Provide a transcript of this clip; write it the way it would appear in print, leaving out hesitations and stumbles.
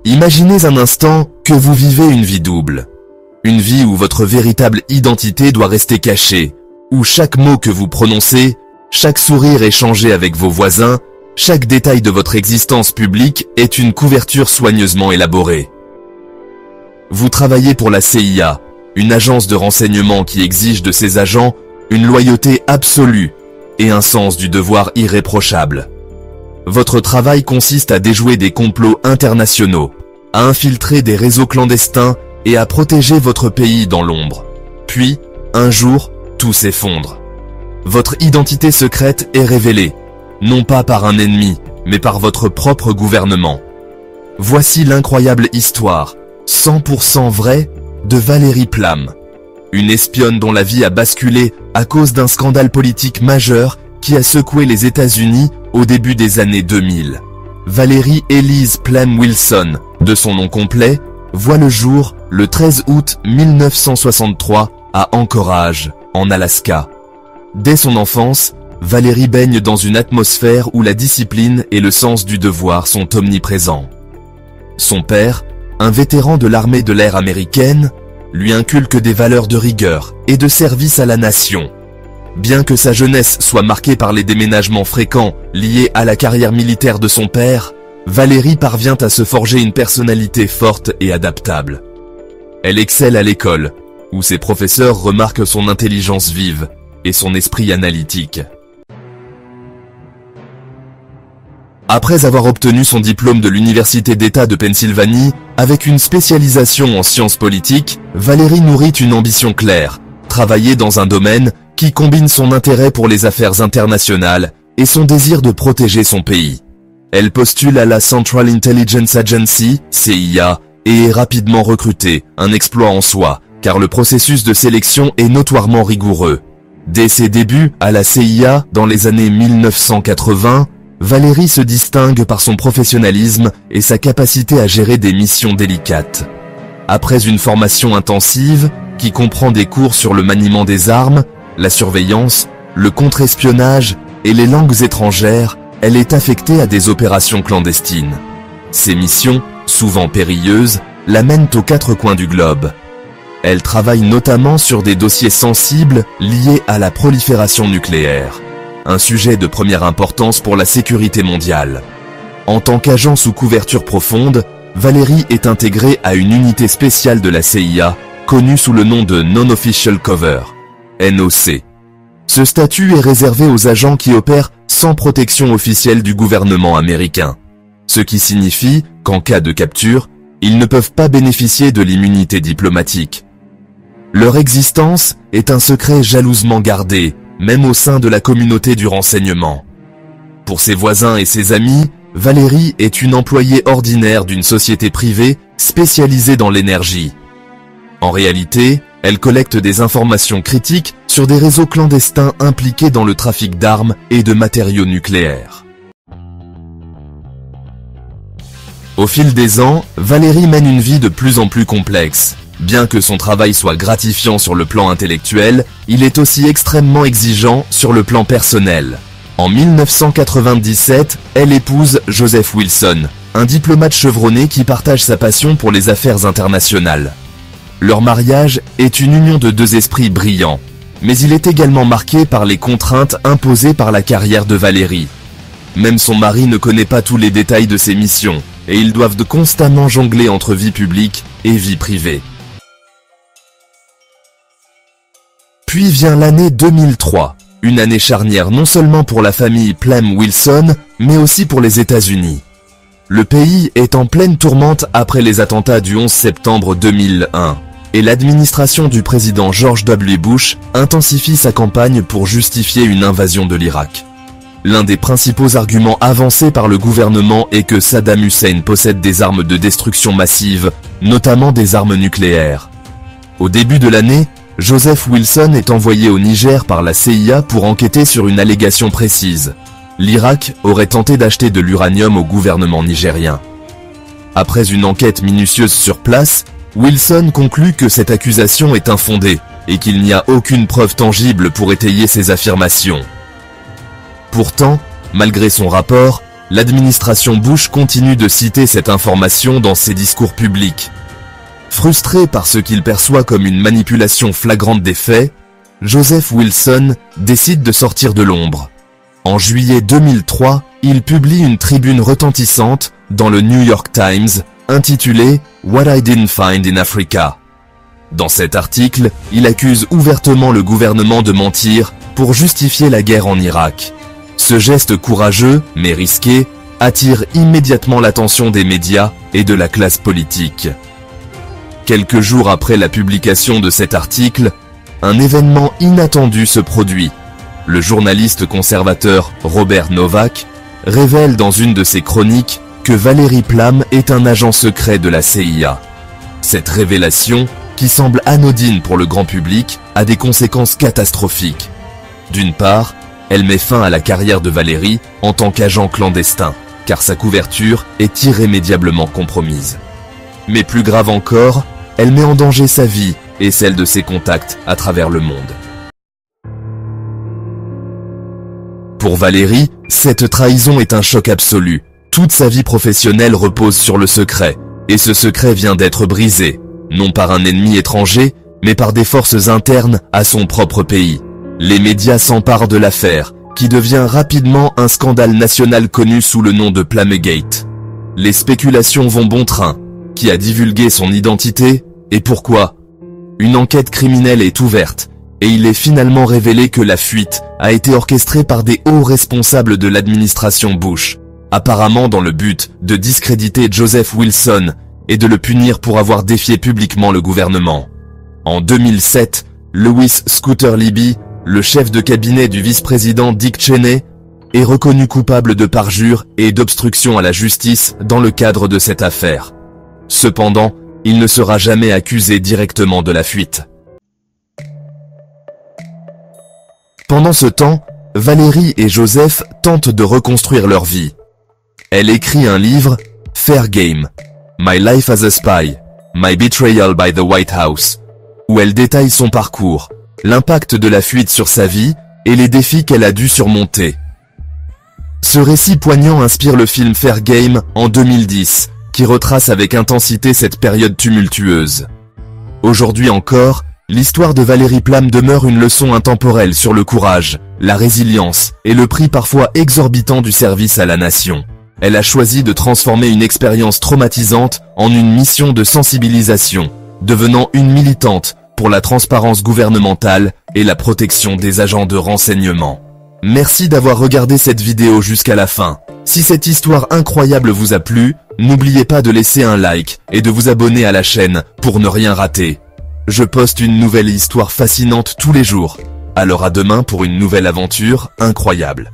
Imaginez un instant que vous vivez une vie double. Une vie où votre véritable identité doit rester cachée, où chaque mot que vous prononcez, chaque sourire échangé avec vos voisins, chaque détail de votre existence publique est une couverture soigneusement élaborée. Vous travaillez pour la CIA, une agence de renseignement qui exige de ses agents une loyauté absolue et un sens du devoir irréprochable. Votre travail consiste à déjouer des complots internationaux, à infiltrer des réseaux clandestins et à protéger votre pays dans l'ombre. Puis, un jour, tout s'effondre. Votre identité secrète est révélée, non pas par un ennemi, mais par votre propre gouvernement. Voici l'incroyable histoire, 100% vraie, de Valérie Plame. Une espionne dont la vie a basculé à cause d'un scandale politique majeur qui a secoué les États-Unis au début des années 2000. Valérie Elise Plame Wilson, de son nom complet, voit le jour le 13 août 1963 à Anchorage, en Alaska. Dès son enfance, Valérie baigne dans une atmosphère où la discipline et le sens du devoir sont omniprésents. Son père, un vétéran de l'armée de l'air américaine, lui inculque des valeurs de rigueur et de service à la nation. Bien que sa jeunesse soit marquée par les déménagements fréquents liés à la carrière militaire de son père, Valérie parvient à se forger une personnalité forte et adaptable. Elle excelle à l'école, où ses professeurs remarquent son intelligence vive et son esprit analytique. Après avoir obtenu son diplôme de l'Université d'État de Pennsylvanie, avec une spécialisation en sciences politiques, Valérie nourrit une ambition claire, travailler dans un domaine qui combine son intérêt pour les affaires internationales et son désir de protéger son pays. Elle postule à la Central Intelligence Agency, CIA, et est rapidement recrutée, un exploit en soi, car le processus de sélection est notoirement rigoureux. Dès ses débuts à la CIA, dans les années 1980, Valérie se distingue par son professionnalisme et sa capacité à gérer des missions délicates. Après une formation intensive, qui comprend des cours sur le maniement des armes, la surveillance, le contre-espionnage et les langues étrangères, elle est affectée à des opérations clandestines. Ces missions, souvent périlleuses, l'amènent aux quatre coins du globe. Elle travaille notamment sur des dossiers sensibles liés à la prolifération nucléaire, un sujet de première importance pour la sécurité mondiale. En tant qu'agent sous couverture profonde, Valérie est intégrée à une unité spéciale de la CIA, connue sous le nom de Non-Official Cover, NOC. Ce statut est réservé aux agents qui opèrent sans protection officielle du gouvernement américain, ce qui signifie qu'en cas de capture, ils ne peuvent pas bénéficier de l'immunité diplomatique. Leur existence est un secret jalousement gardé, même au sein de la communauté du renseignement. Pour ses voisins et ses amis, Valérie est une employée ordinaire d'une société privée spécialisée dans l'énergie. En réalité, elle collecte des informations critiques sur des réseaux clandestins impliqués dans le trafic d'armes et de matériaux nucléaires. Au fil des ans, Valérie mène une vie de plus en plus complexe. Bien que son travail soit gratifiant sur le plan intellectuel, il est aussi extrêmement exigeant sur le plan personnel. En 1997, elle épouse Joseph Wilson, un diplomate chevronné qui partage sa passion pour les affaires internationales. Leur mariage est une union de deux esprits brillants, mais il est également marqué par les contraintes imposées par la carrière de Valérie. Même son mari ne connaît pas tous les détails de ses missions, et ils doivent constamment jongler entre vie publique et vie privée. Puis vient l'année 2003, une année charnière non seulement pour la famille Plame Wilson, mais aussi pour les États-Unis. Le pays est en pleine tourmente après les attentats du 11 septembre 2001, et l'administration du président George W. Bush intensifie sa campagne pour justifier une invasion de l'Irak. L'un des principaux arguments avancés par le gouvernement est que Saddam Hussein possède des armes de destruction massive, notamment des armes nucléaires. Au début de l'année, Joseph Wilson est envoyé au Niger par la CIA pour enquêter sur une allégation précise. L'Irak aurait tenté d'acheter de l'uranium au gouvernement nigérien. Après une enquête minutieuse sur place, Wilson conclut que cette accusation est infondée et qu'il n'y a aucune preuve tangible pour étayer ces affirmations. Pourtant, malgré son rapport, l'administration Bush continue de citer cette information dans ses discours publics. Frustré par ce qu'il perçoit comme une manipulation flagrante des faits, Joseph Wilson décide de sortir de l'ombre. En juillet 2003, il publie une tribune retentissante dans le New York Times intitulée « What I Didn't Find in Africa ». Dans cet article, il accuse ouvertement le gouvernement de mentir pour justifier la guerre en Irak. Ce geste courageux, mais risqué, attire immédiatement l'attention des médias et de la classe politique. Quelques jours après la publication de cet article, un événement inattendu se produit. Le journaliste conservateur Robert Novak révèle dans une de ses chroniques que Valérie Plame est un agent secret de la CIA. Cette révélation, qui semble anodine pour le grand public, a des conséquences catastrophiques. D'une part, elle met fin à la carrière de Valérie en tant qu'agent clandestin, car sa couverture est irrémédiablement compromise. Mais plus grave encore, elle met en danger sa vie et celle de ses contacts à travers le monde. Pour Valérie, cette trahison est un choc absolu. Toute sa vie professionnelle repose sur le secret, et ce secret vient d'être brisé, non par un ennemi étranger, mais par des forces internes à son propre pays. Les médias s'emparent de l'affaire, qui devient rapidement un scandale national connu sous le nom de Plamegate. Les spéculations vont bon train. Qui a divulgué son identité, et pourquoi? Une enquête criminelle est ouverte, et il est finalement révélé que la fuite a été orchestrée par des hauts responsables de l'administration Bush, apparemment dans le but de discréditer Joseph Wilson et de le punir pour avoir défié publiquement le gouvernement. En 2007, Louis Scooter Libby, le chef de cabinet du vice-président Dick Cheney, est reconnu coupable de parjure et d'obstruction à la justice dans le cadre de cette affaire. Cependant, il ne sera jamais accusé directement de la fuite. Pendant ce temps, Valérie et Joseph tentent de reconstruire leur vie. Elle écrit un livre, Fair Game, My Life as a Spy, My Betrayal by the White House, où elle détaille son parcours, l'impact de la fuite sur sa vie et les défis qu'elle a dû surmonter. Ce récit poignant inspire le film Fair Game en 2010, qui retrace avec intensité cette période tumultueuse. Aujourd'hui encore, l'histoire de Valérie Plame demeure une leçon intemporelle sur le courage, la résilience et le prix parfois exorbitant du service à la nation. Elle a choisi de transformer une expérience traumatisante en une mission de sensibilisation, devenant une militante pour la transparence gouvernementale et la protection des agents de renseignement. Merci d'avoir regardé cette vidéo jusqu'à la fin. Si cette histoire incroyable vous a plu, n'oubliez pas de laisser un like et de vous abonner à la chaîne pour ne rien rater. Je poste une nouvelle histoire fascinante tous les jours. Alors à demain pour une nouvelle aventure incroyable.